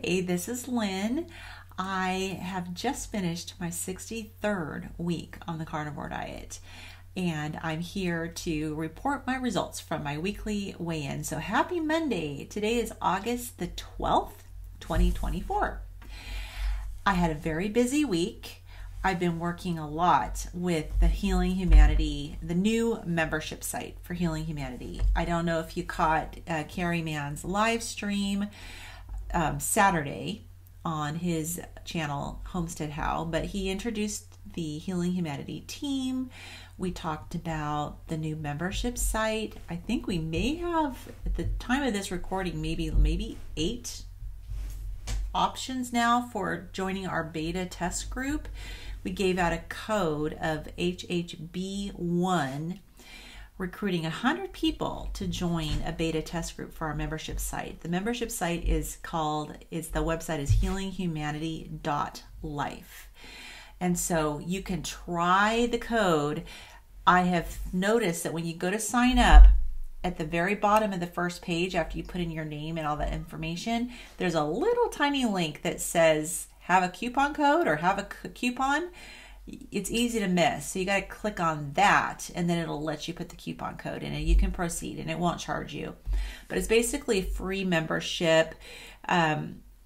Hey, this is Lynn. I have just finished my 63rd week on the carnivore diet, and I'm here to report my results from my weekly weigh-in. So happy Monday. Today is August the 12th, 2024. I had a very busy week. I've been working a lot with the Healing Humanity, the new membership site for Healing Humanity. I don't know if you caught Carrie Mann's live stream Saturday on his channel Homestead How, but he introduced the Healing Humanity team. We talked about the new membership site. I think we may have, at the time of this recording, maybe 8 options now for joining our beta test group. We gave out a code of HHB1, recruiting 100 people to join a beta test group for our membership site. The membership site the website is healinghumanity.life. And so you can try the code. I have noticed that when you go to sign up, at the very bottom of the first page, after you put in your name and all that information, there's a little tiny link that says have a coupon code or have a coupon. It's easy to miss, so you got to click on that, and then it'll let you put the coupon code in, and you can proceed, and it won't charge you. But it's basically a free membership,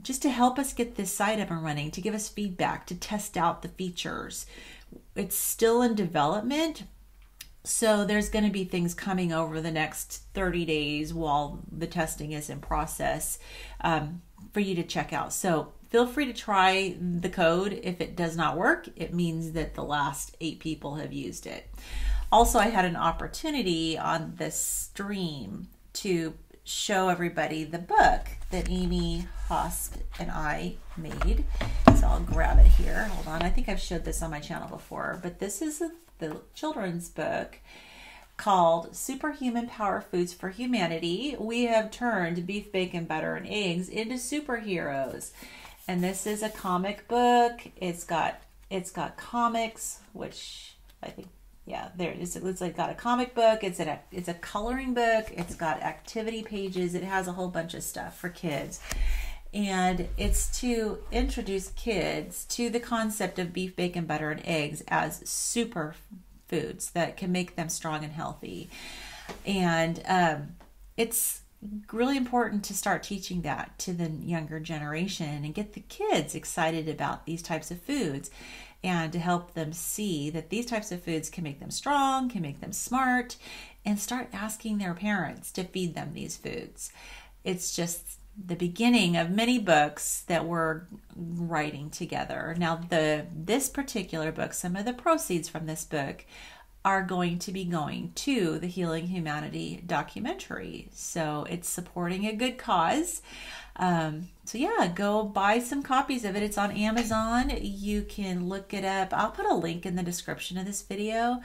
just to help us get this site up and running, to give us feedback, to test out the features. It's still in development, so there's going to be things coming over the next 30 days while the testing is in process for you to check out. So feel free to try the code. If it does not work, it means that the last 8 people have used it. Also, I had an opportunity on this stream to show everybody the book that Amy Hosp and I made. So I'll grab it here. Hold on. I think I've showed this on my channel before, but this is the children's book called Superhuman Power Foods for Humanity. We have turned beef, bacon, butter, and eggs into superheroes. And this is a comic book. It's got comics, which I think, yeah, there it is. It's like got a comic book. It's a coloring book. It's got activity pages. It has a whole bunch of stuff for kids. And it's to introduce kids to the concept of beef, bacon, butter, and eggs as super foods that can make them strong and healthy. And it's really important to start teaching that to the younger generation and get the kids excited about these types of foods, and to help them see that these types of foods can make them strong, can make them smart, and start asking their parents to feed them these foods. It's just the beginning of many books that we're writing together. Now, this particular book, some of the proceeds from this book are going to be going to the Healing Humanity documentary. So it's supporting a good cause. So yeah, go buy some copies of it. It's on Amazon. You can look it up. I'll put a link in the description of this video.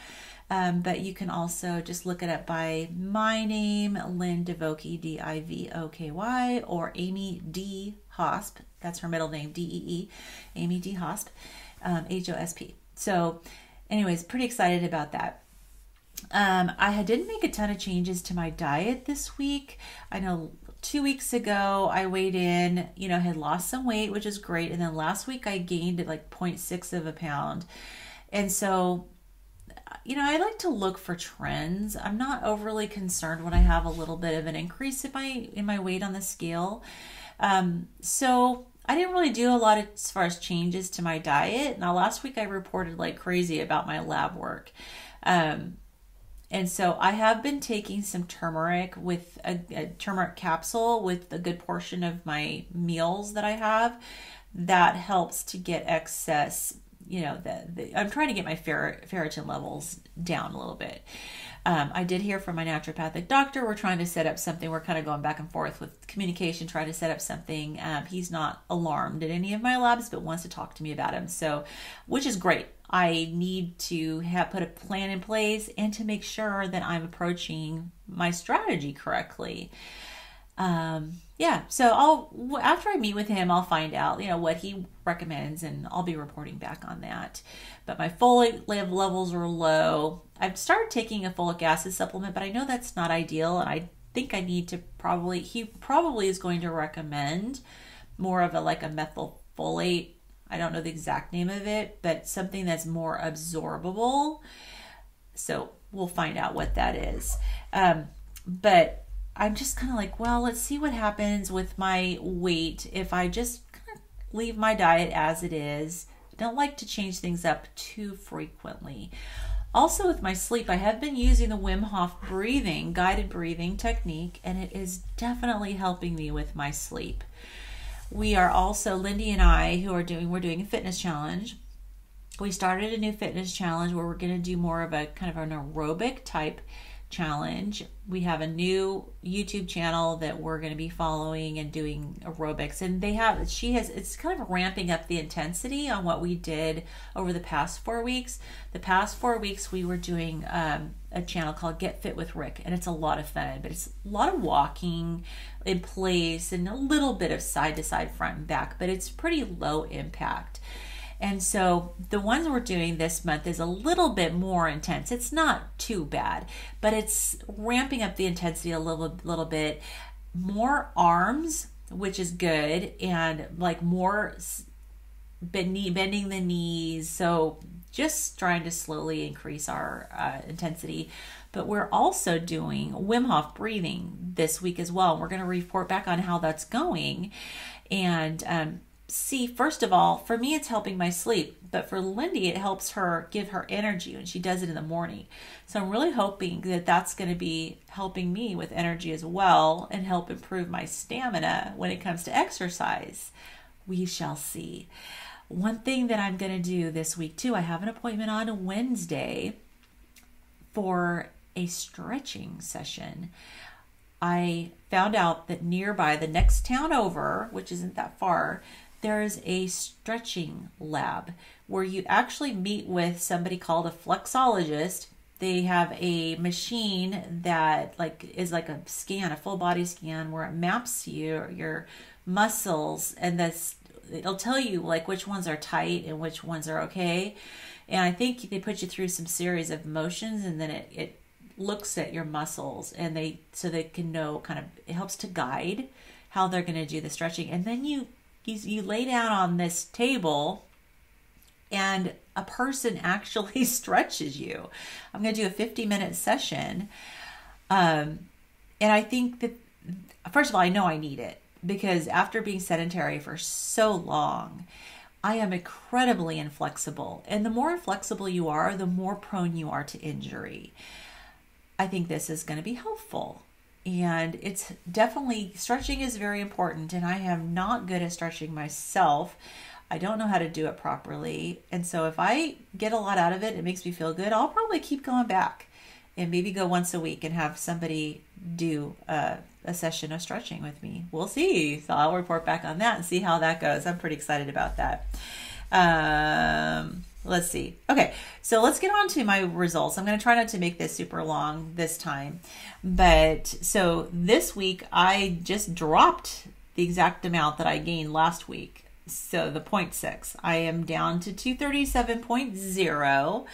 But you can also just look it up by my name, Lynn Divoky, D-I-V-O-K-Y, or Amy D. Hosp. That's her middle name, D-E-E, Amy D. Hosp, H-O-S-P. So anyways, pretty excited about that. I didn't make a ton of changes to my diet this week. I know 2 weeks ago I weighed in, had lost some weight, which is great. And then last week I gained like 0.6 of a pound. And so, I like to look for trends. I'm not overly concerned when I have a little bit of an increase in my weight on the scale. So I didn't really do a lot as far as changes to my diet. Now, last week I reported like crazy about my lab work. And so I have been taking some turmeric with a turmeric capsule with a good portion of my meals that I have. That helps to get excess, I'm trying to get my ferritin levels down a little bit. I did hear from my naturopathic doctor. We're trying to set up something. We're kind of going back and forth with communication, trying to set up something. He's not alarmed at any of my labs, but wants to talk to me about them. So, which is great. I need to put a plan in place and to make sure that I'm approaching my strategy correctly. So after I meet with him, I'll find out, what he recommends, and I'll be reporting back on that. But my folate levels are low. I've started taking a folic acid supplement, but I know that's not ideal, and I think I need to he probably is going to recommend more of a like a methylfolate. I don't know the exact name of it, but something that's more absorbable. So we'll find out what that is. But I'm just kind of like, well, let's see what happens with my weight if I just kind of leave my diet as it is. I don't like to change things up too frequently. Also with my sleep, I have been using the Wim Hof breathing, guided breathing technique, and it is definitely helping me with my sleep. We are also, Lindy and I, we're doing a fitness challenge. We started a new fitness challenge where we're going to do more of a kind of an aerobic type challenge. We have a new YouTube channel that we're going to be following and doing aerobics, and it's kind of ramping up the intensity on what we did over the past 4 weeks. The past 4 weeks we were doing a channel called Get Fit with Rick, and it's a lot of fun, but it's a lot of walking in place and a little bit of side to side, front and back, but it's pretty low impact. And so the ones we're doing this month is a little bit more intense. It's not too bad, but it's ramping up the intensity a little bit. More arms, which is good, and like more bending the knees. So just trying to slowly increase our intensity. But we're also doing Wim Hof breathing this week as well. We're going to report back on how that's going. And see, first of all, for me, it's helping my sleep, but for Lindy, it helps her give her energy when she does it in the morning. So I'm really hoping that that's going to be helping me with energy as well and help improve my stamina when it comes to exercise. We shall see. One thing that I'm going to do this week too, I have an appointment on Wednesday for a stretching session. I found out that nearby, the next town over, which isn't that far, there's a stretching lab where you actually meet with somebody called a flexologist. They have a machine that is like a scan, a full body scan, where it maps your muscles, and it'll tell you like which ones are tight and which ones are okay. And I think they put you through some series of motions, and then it looks at your muscles, and so they can know it helps to guide how they're going to do the stretching. And then you lay down on this table and a person actually stretches you. I'm going to do a 50-minute session. And I think that, first of all, I know I need it because after being sedentary for so long, I am incredibly inflexible. And the more inflexible you are, the more prone you are to injury. I think this is going to be helpful. And it's definitely, stretching is very important, and I am not good at stretching myself. I don't know how to do it properly. And so if I get a lot out of it, it makes me feel good, I'll probably keep going back and maybe go once a week and have somebody do a session of stretching with me. We'll see. So I'll report back on that and see how that goes. I'm pretty excited about that. Let's see. Okay, so let's get on to my results. I'm going to try not to make this super long this time. But so this week, I just dropped the exact amount that I gained last week. So the 0.6. I am down to 237.0.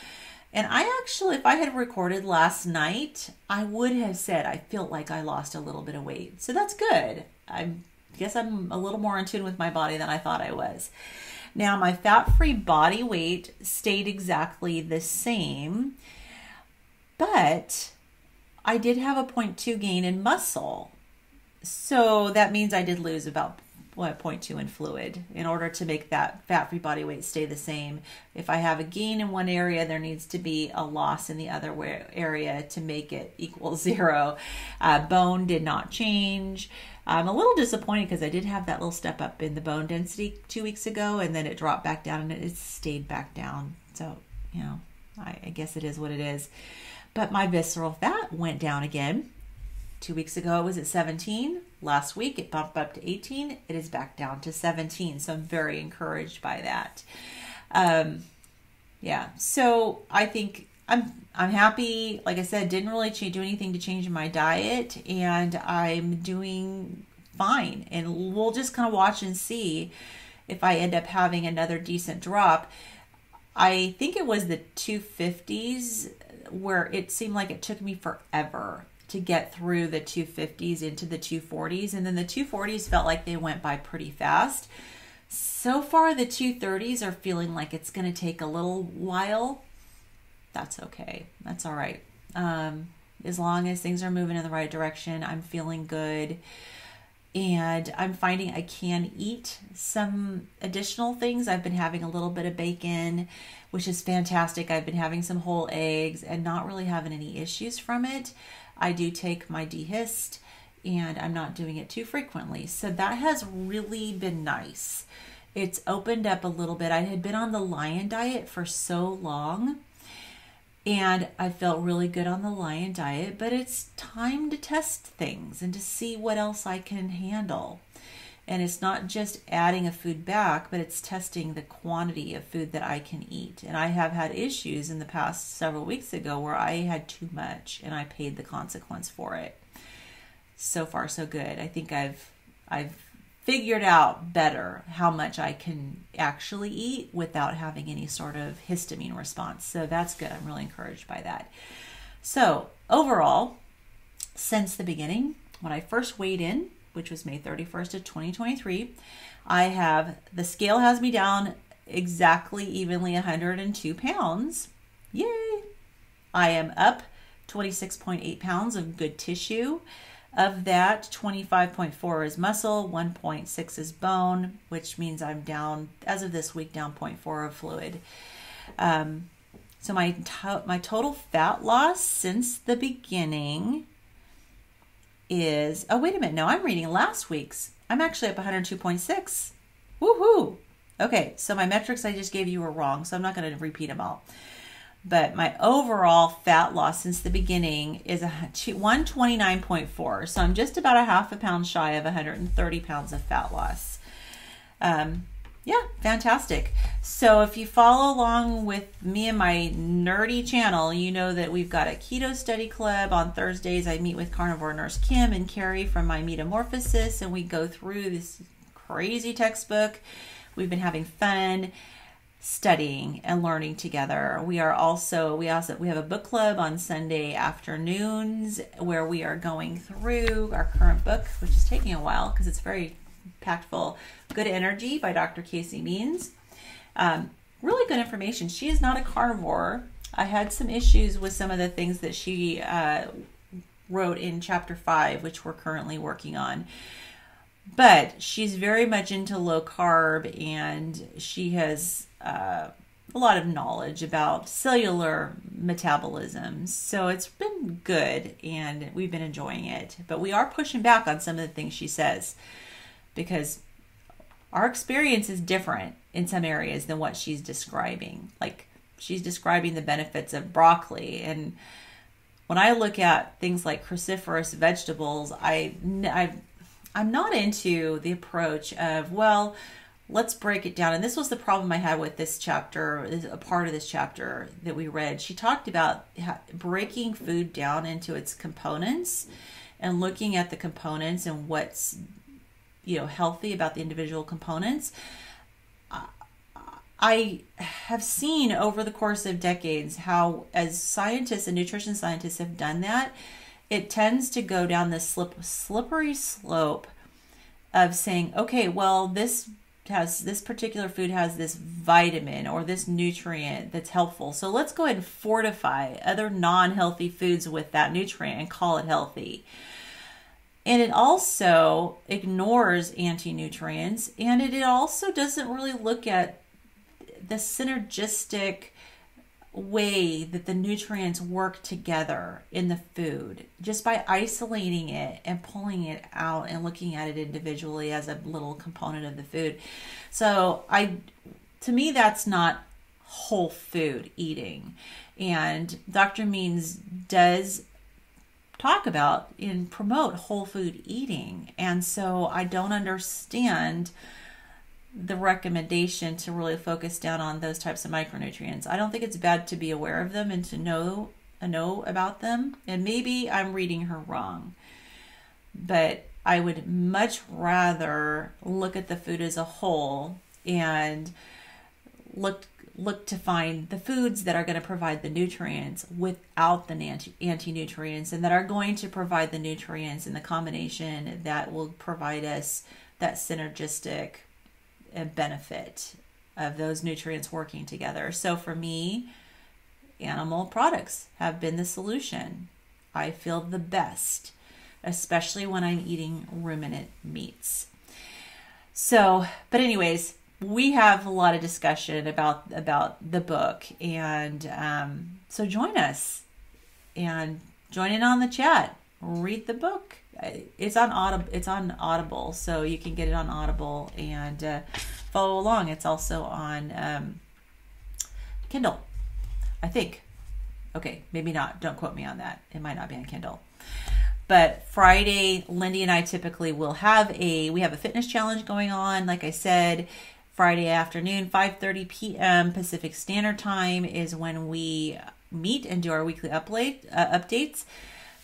And I actually, if I had recorded last night, I would have said I feel like I lost a little bit of weight. So that's good. I guess I'm a little more in tune with my body than I thought I was. Now, my fat-free body weight stayed exactly the same, but I did have a 0.2 gain in muscle. So that means I did lose about 0.2 in fluid in order to make that fat-free body weight stay the same. If I have a gain in one area, there needs to be a loss in the other area to make it equal 0. Bone did not change. I'm a little disappointed because I did have that little step up in the bone density 2 weeks ago, and then it dropped back down and it stayed back down. So, I guess it is what it is. But my visceral fat went down again. 2 weeks ago it was at 17. Last week it bumped up to 18. It is back down to 17. So I'm very encouraged by that. So I think I'm happy. Like I said, didn't really do anything to change my diet, and I'm doing fine. And we'll just kind of watch and see if I end up having another decent drop. I think it was the 250s where it seemed like it took me forever to get through the 250s into the 240s. And then the 240s felt like they went by pretty fast. So far, the 230s are feeling like it's going to take a little while. That's okay. That's all right. As long as things are moving in the right direction, I'm feeling good. And I'm finding I can eat some additional things. I've been having a little bit of bacon, which is fantastic. I've been having some whole eggs and not really having any issues from it. I do take my dehyst and I'm not doing it too frequently. So that has really been nice. It's opened up a little bit. I had been on the lion diet for so long and I felt really good on the lion diet, but it's time to test things and to see what else I can handle. And it's not just adding a food back, but it's testing the quantity of food that I can eat. And I have had issues in the past several weeks ago where I had too much and I paid the consequence for it. So far, so good. I think I've figured out better how much I can actually eat without having any sort of histamine response. So that's good. I'm really encouraged by that. So overall, since the beginning, when I first weighed in, which was May 31st of 2023, the scale has me down exactly evenly 102 pounds. Yay! I am up 26.8 pounds of good tissue. Of that, 25.4 is muscle, 1.6 is bone, which means I'm down, as of this week, down 0.4 of fluid. So my total fat loss since the beginning is, oh, wait a minute. No, I'm reading last week's. I'm actually up 102.6. Woohoo! Okay, so my metrics I just gave you were wrong, so I'm not going to repeat them all. But my overall fat loss since the beginning is 129.4. So I'm just about a half a pound shy of 130 pounds of fat loss. Yeah, fantastic. So if you follow along with me and my nerdy channel, you know that we've got a keto study club. On Thursdays, I meet with Carnivore nurse Kim and Carrie from my Metamorphosis, and we go through this crazy textbook. We've been having fun studying and learning together. We have a book club on Sunday afternoons where we are going through our current book, which is taking a while because it's very packed full. Good Energy by Dr. Casey Means. Really good information. She is not a carnivore. I had some issues with some of the things that she wrote in chapter 5, which we're currently working on. But she's very much into low carb, and she has a lot of knowledge about cellular metabolism. So it's been good, and we've been enjoying it. But we are pushing back on some of the things she says, because our experience is different in some areas than what she's describing. Like, she's describing the benefits of broccoli, and when I look at things like cruciferous vegetables, I'm not into the approach of, well, let's break it down. And this was the problem I had with this chapter, a part of this chapter that we read. She talked about breaking food down into its components and looking at the components and what's, healthy about the individual components. I have seen over the course of decades how, as scientists and nutrition scientists have done that, it tends to go down this slippery slope of saying, okay, well, this particular food has this vitamin or this nutrient that's helpful, so let's go ahead and fortify other non-healthy foods with that nutrient and call it healthy. And it also ignores anti-nutrients, and it also doesn't really look at the synergistic way that the nutrients work together in the food, just by isolating it and pulling it out and looking at it individually as a little component of the food. So to me, that's not whole food eating. And Dr. Means does talk about and promote whole food eating. And so I don't understand the recommendation to really focus down on those types of micronutrients. I don't think it's bad to be aware of them and to know about them. And maybe I'm reading her wrong, but I would much rather look at the food as a whole and look look to find the foods that are going to provide the nutrients without the anti-nutrients, and that are going to provide the nutrients in the combination that will provide us that synergistic benefit of those nutrients working together. So for me, animal products have been the solution. I feel the best, especially when I'm eating ruminant meats. So, but anyways, we have a lot of discussion about the book, and so join us and join in on the chat. Read the book. It's on Audible, so you can get it on Audible and follow along. It's also on Kindle, I think. Okay, maybe not. Don't quote me on that. It might not be on Kindle. But Friday, Lindy and I typically will have we have a fitness challenge going on. Like I said, Friday afternoon, 5:30 p.m. Pacific Standard Time is when we meet and do our weekly updates.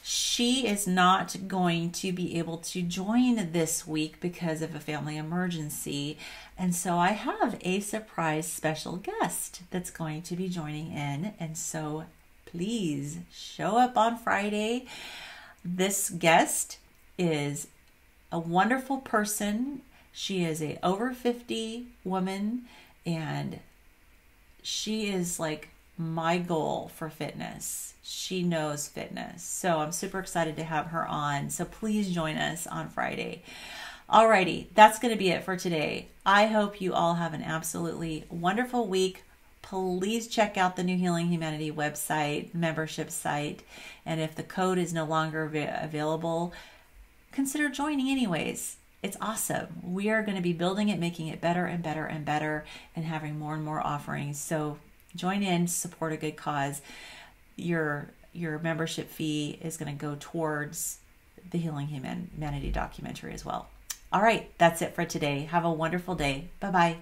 She is not going to be able to join this week because of a family emergency. And so I have a surprise special guest that's going to be joining in. And so please show up on Friday. This guest is a wonderful person. She is a over 50 woman, and she is like my goal for fitness. She knows fitness. So I'm super excited to have her on. So please join us on Friday. Alrighty, that's going to be it for today. I hope you all have an absolutely wonderful week. Please check out the New Healing Humanity website, membership site. And if the code is no longer available, consider joining anyways. It's awesome. We are going to be building it, making it better and better and better, and having more and more offerings. So join in, support a good cause. Your membership fee is going to go towards the Healing Humanity documentary as well. All right, that's it for today. Have a wonderful day. Bye-bye.